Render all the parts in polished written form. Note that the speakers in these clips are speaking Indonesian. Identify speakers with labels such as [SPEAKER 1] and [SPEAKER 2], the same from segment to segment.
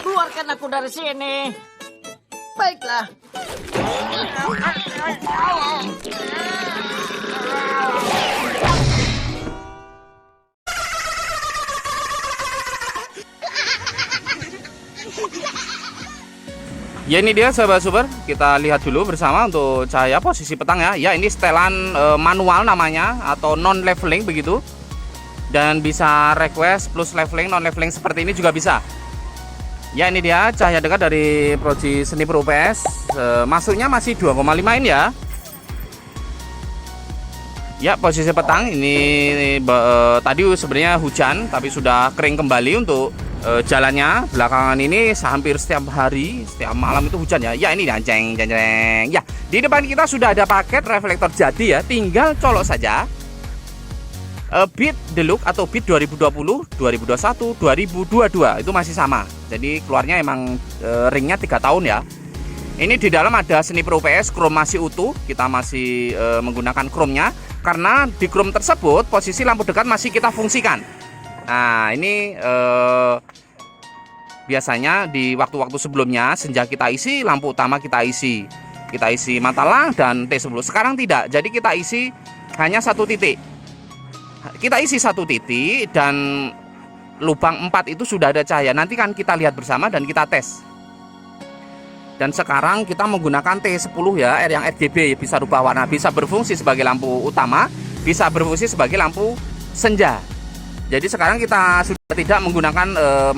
[SPEAKER 1] Keluarkan aku dari sini. Baiklah.
[SPEAKER 2] Ya ini dia sahabat super, kita lihat dulu bersama untuk cahaya posisi petang ya. Ya ini setelan manual namanya atau non leveling begitu. Dan bisa request plus leveling, non leveling seperti ini juga bisa. Ya ini dia cahaya dekat dari Proji Sniper UPS. Masuknya masih 2,5 in ya. Ya posisi petang ini tadi sebenarnya hujan tapi sudah kering kembali untuk jalannya. Belakangan ini hampir setiap hari, setiap malam itu hujan ya. Ya ini jeng. Ya di depan kita sudah ada paket reflektor jadi ya. Tinggal colok saja. Beat Deluxe atau Beat 2020, 2021, 2022 itu masih sama. Jadi keluarnya emang ringnya 3 tahun ya. Ini di dalam ada Sniper UPS, chrome masih utuh. Kita masih menggunakan chrome-nya karena di chrome tersebut posisi lampu dekat masih kita fungsikan. Nah ini biasanya di waktu-waktu sebelumnya senja kita isi, lampu utama kita isi matalang dan T10. Sekarang tidak, jadi kita isi hanya satu titik. Kita isi satu titik dan lubang 4 itu sudah ada cahaya. Nanti kan kita lihat bersama dan kita tes. Dan sekarang kita menggunakan T10 ya, yang RGB, bisa rubah warna, bisa berfungsi sebagai lampu utama, bisa berfungsi sebagai lampu senja. Jadi sekarang kita sudah tidak menggunakan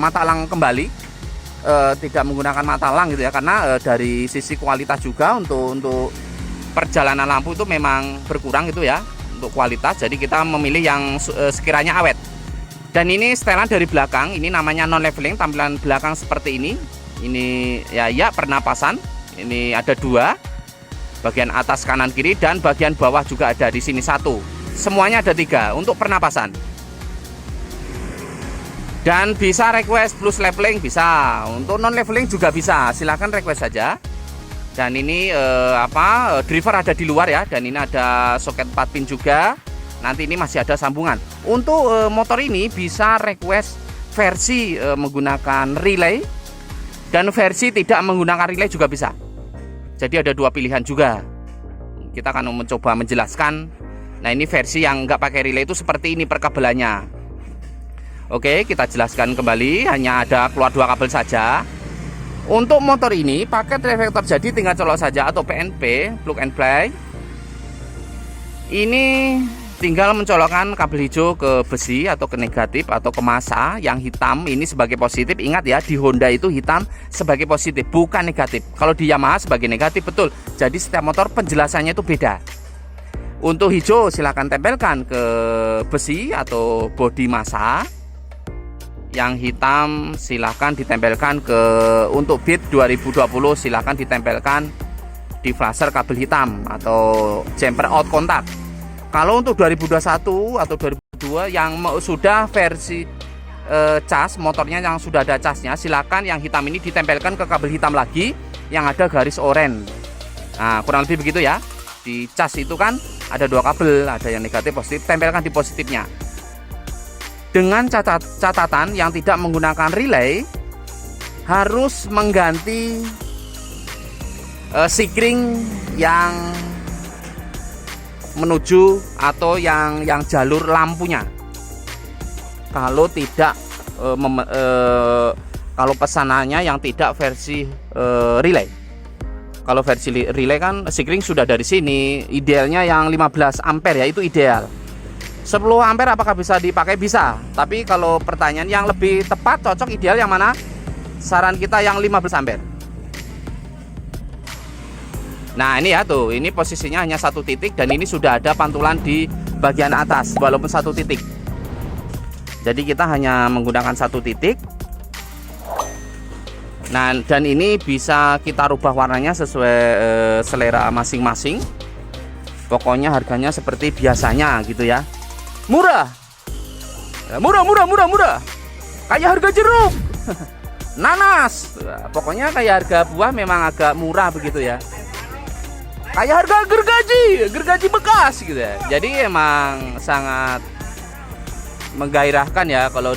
[SPEAKER 2] matalang kembali, tidak menggunakan matalang gitu ya, karena dari sisi kualitas juga untuk perjalanan lampu itu memang berkurang gitu ya. Untuk kualitas, jadi kita memilih yang sekiranya awet. Dan ini setelan dari belakang, ini namanya non leveling, tampilan belakang seperti ini. Ini ya pernapasan, ini ada 2, bagian atas kanan kiri dan bagian bawah juga ada di sini 1. Semuanya ada 3 untuk pernapasan. Dan bisa request plus leveling bisa, untuk non leveling juga bisa, silahkan request saja. Dan ini driver ada di luar ya, dan ini ada soket 4 pin juga. Nanti ini masih ada sambungan. Untuk motor ini bisa request versi menggunakan relay dan versi tidak menggunakan relay juga bisa. Jadi ada 2 pilihan juga. Kita akan mencoba menjelaskan. Nah ini versi yang nggak pakai relay itu seperti ini perkabelannya. Oke, kita jelaskan kembali. Hanya ada keluar 2 kabel saja. Untuk motor ini paket reflektor jadi tinggal colok saja atau PNP, plug and play. Ini tinggal mencolokkan kabel hijau ke besi atau ke negatif atau ke massa, yang hitam ini sebagai positif. Ingat ya, di Honda itu hitam sebagai positif bukan negatif. Kalau di Yamaha sebagai negatif, betul. Jadi setiap motor penjelasannya itu beda. Untuk hijau silahkan tempelkan ke besi atau bodi massa. Yang hitam silahkan ditempelkan ke, untuk Beat 2020 silahkan ditempelkan di flasher kabel hitam atau jumper out kontak. Kalau untuk 2021 atau 2022 yang sudah versi cas, motornya yang sudah ada casnya, silahkan yang hitam ini ditempelkan ke kabel hitam lagi yang ada garis oranye. Nah kurang lebih begitu ya. Di cas itu kan ada 2 kabel, ada yang negatif positif, tempelkan di positifnya. Dengan catatan yang tidak menggunakan relay harus mengganti sikring yang menuju atau yang jalur lampunya. Kalau tidak kalau pesanannya yang tidak versi relay. Kalau versi relay kan sikring sudah dari sini. Idealnya yang 15 ampere ya, itu ideal. 10 ampere apakah bisa dipakai? Bisa. Tapi kalau pertanyaan yang lebih tepat, cocok, ideal yang mana? Saran kita yang 15 ampere. Nah ini ya tuh, ini posisinya hanya 1 titik dan ini sudah ada pantulan di bagian atas walaupun 1 titik. Jadi kita hanya menggunakan 1 titik. Nah dan ini bisa kita rubah warnanya sesuai selera masing-masing. Pokoknya harganya seperti biasanya gitu ya. Murah, kayak harga jeruk, nanas, pokoknya kayak harga buah memang agak murah begitu ya. Kayak harga gergaji bekas gitu ya. Jadi emang sangat menggairahkan ya kalau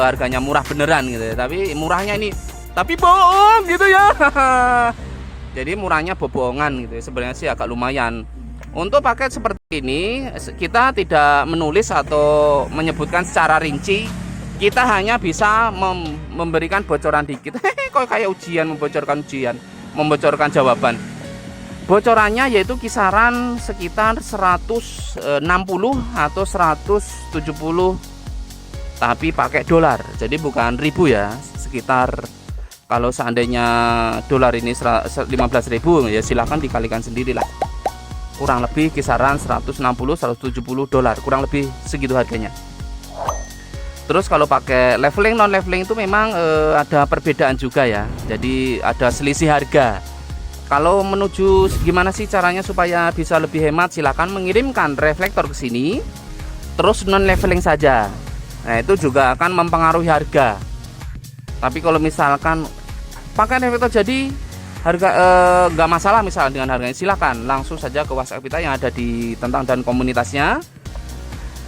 [SPEAKER 2] harganya murah beneran gitu ya. Tapi murahnya ini tapi bohong gitu ya. Jadi murahnya bohongan gitu ya. Sebenarnya sih agak lumayan. Untuk paket seperti ini kita tidak menulis atau menyebutkan secara rinci. Kita hanya bisa memberikan bocoran dikit. Kok kayak ujian, membocorkan jawaban. Bocorannya yaitu kisaran sekitar 160 atau 170, tapi pakai dolar. Jadi bukan ribu ya. Sekitar kalau seandainya dolar ini 15.000 ya silahkan dikalikan sendirilah. Kurang lebih kisaran 160-170 dolar, kurang lebih segitu harganya. Terus kalau pakai leveling, non leveling itu memang ada perbedaan juga ya. Jadi ada selisih harga. Kalau menuju gimana sih caranya supaya bisa lebih hemat, silahkan mengirimkan reflektor ke sini, terus non leveling saja. Nah itu juga akan mempengaruhi harga. Tapi kalau misalkan pakai reflektor jadi harga nggak masalah misalnya dengan harganya, silakan langsung saja ke WhatsApp kita yang ada di tentang dan komunitasnya.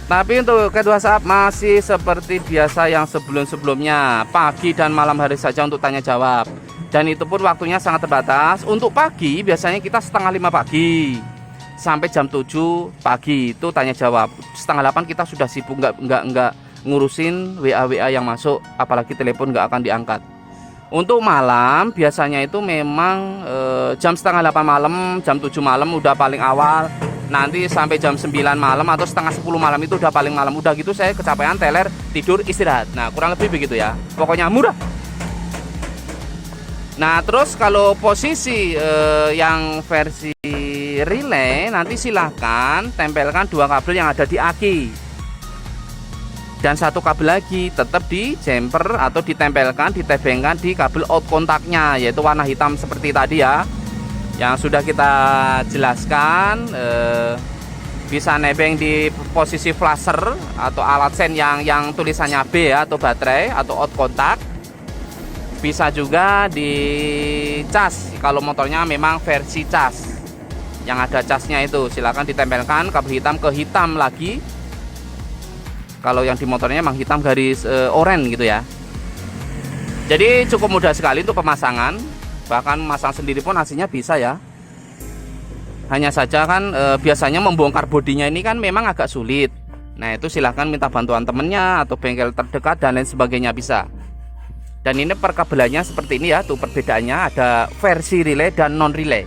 [SPEAKER 2] Tapi untuk ke WhatsApp masih seperti biasa yang sebelum-sebelumnya, pagi dan malam hari saja untuk tanya jawab, dan itu pun waktunya sangat terbatas. Untuk pagi biasanya kita setengah 5 pagi sampai jam 7 pagi itu tanya jawab. Setengah 8 kita sudah sibuk, nggak ngurusin WA yang masuk, apalagi telepon nggak akan diangkat. Untuk malam biasanya itu memang jam setengah 8 malam, jam 7 malam udah paling awal. Nanti sampai jam 9 malam atau setengah 10 malam itu udah paling malam. Udah gitu saya kecapean, teler, tidur, istirahat. Nah kurang lebih begitu ya. Pokoknya murah. Nah terus kalau posisi yang versi relay, nanti silahkan tempelkan 2 kabel yang ada di aki. Dan 1 kabel lagi tetap di jumper atau ditempelkan, ditebengkan di kabel out kontaknya, yaitu warna hitam seperti tadi ya, yang sudah kita jelaskan. Bisa nebeng di posisi flasher atau alat sen yang tulisannya B ya, atau baterai atau out kontak. Bisa juga di cas kalau motornya memang versi cas yang ada casnya, itu silakan ditempelkan kabel hitam ke hitam lagi. Kalau yang di motornya memang hitam garis oranye gitu ya. Jadi cukup mudah sekali untuk pemasangan. Bahkan masang sendiri pun hasilnya bisa ya. Hanya saja kan biasanya membongkar bodinya ini kan memang agak sulit. Nah itu silahkan minta bantuan temennya atau bengkel terdekat dan lain sebagainya bisa. Dan ini perkabelannya seperti ini ya. Tuh perbedaannya ada versi relay dan non relay.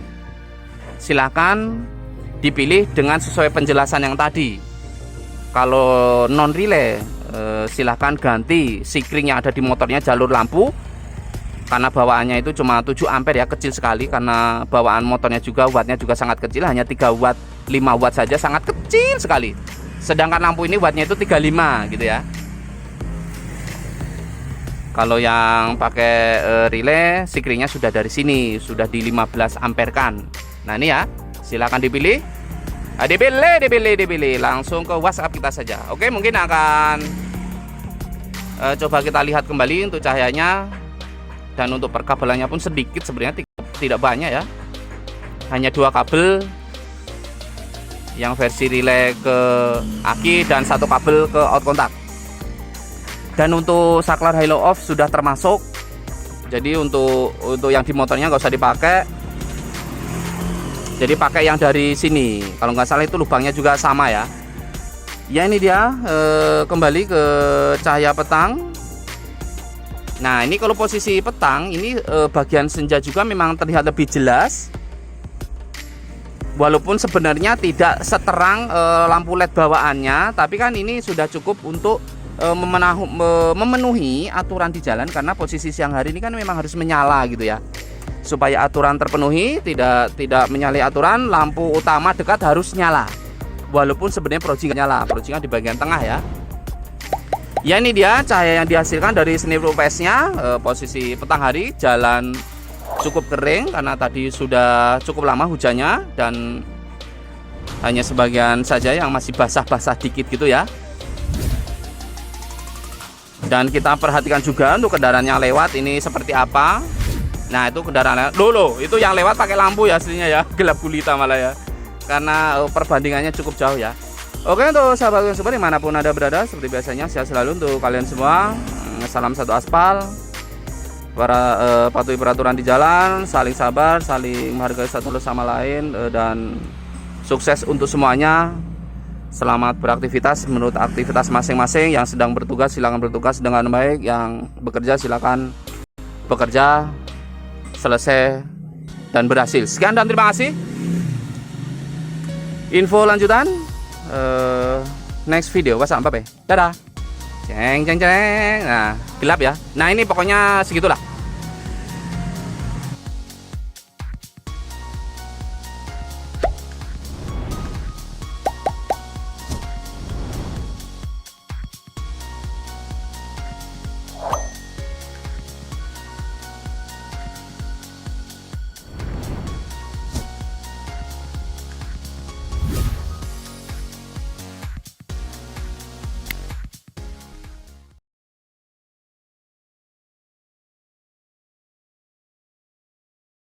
[SPEAKER 2] Silahkan dipilih dengan sesuai penjelasan yang tadi. Kalau non relay silahkan ganti sikring yang ada di motornya jalur lampu, karena bawaannya itu cuma 7 ampere ya, kecil sekali. Karena bawaan motornya juga wattnya juga sangat kecil, hanya 3 watt 5 watt saja, sangat kecil sekali. Sedangkan lampu ini wattnya itu 35 gitu ya. Kalau yang pakai relay sikringnya sudah dari sini, sudah di 15 ampere kan. Nah ini ya, silahkan dipilih. Dipilih langsung ke WhatsApp kita saja. Oke, mungkin akan coba kita lihat kembali untuk cahayanya. Dan untuk perkabelannya pun sedikit sebenarnya, tidak banyak ya. Hanya 2 kabel yang versi relay ke aki dan 1 kabel ke out kontak. Dan untuk saklar halo off sudah termasuk. Jadi untuk yang di motornya nggak usah dipakai. Jadi pakai yang dari sini. Kalau nggak salah itu lubangnya juga sama ya. Ya ini dia kembali ke cahaya petang. Nah ini kalau posisi petang ini bagian senja juga memang terlihat lebih jelas. Walaupun sebenarnya tidak seterang lampu LED bawaannya, tapi kan ini sudah cukup untuk memenuhi aturan di jalan. Karena posisi siang hari ini kan memang harus menyala gitu ya. Supaya aturan terpenuhi, tidak menyalahi aturan, lampu utama dekat harus nyala. Walaupun sebenarnya projing nyala, projingnya di bagian tengah ya. Ya ini dia cahaya yang dihasilkan dari snif UPS-nya. Posisi petang hari, jalan cukup kering karena tadi sudah cukup lama hujannya, dan hanya sebagian saja yang masih basah-basah dikit gitu ya. Dan kita perhatikan juga untuk kendaraan yang lewat ini seperti apa. Nah itu kendaraan loh itu yang lewat pakai lampu ya aslinya ya, gelap gulita malah ya, karena perbandingannya cukup jauh ya. Oke, untuk sahabat super dimanapun Anda berada, seperti biasanya sehat selalu untuk kalian semua. Salam satu aspal. patuhi peraturan di jalan, saling sabar, saling menghargai satu sama lain, dan sukses untuk semuanya. Selamat beraktivitas menurut aktivitas masing-masing. Yang sedang bertugas silakan bertugas dengan baik, yang bekerja silakan bekerja selesai dan berhasil. Sekian dan terima kasih. Info lanjutan next video. WhatsApp Dadah. Ceng ceng ceng. Nah, gelap ya. Nah, ini pokoknya segitulah.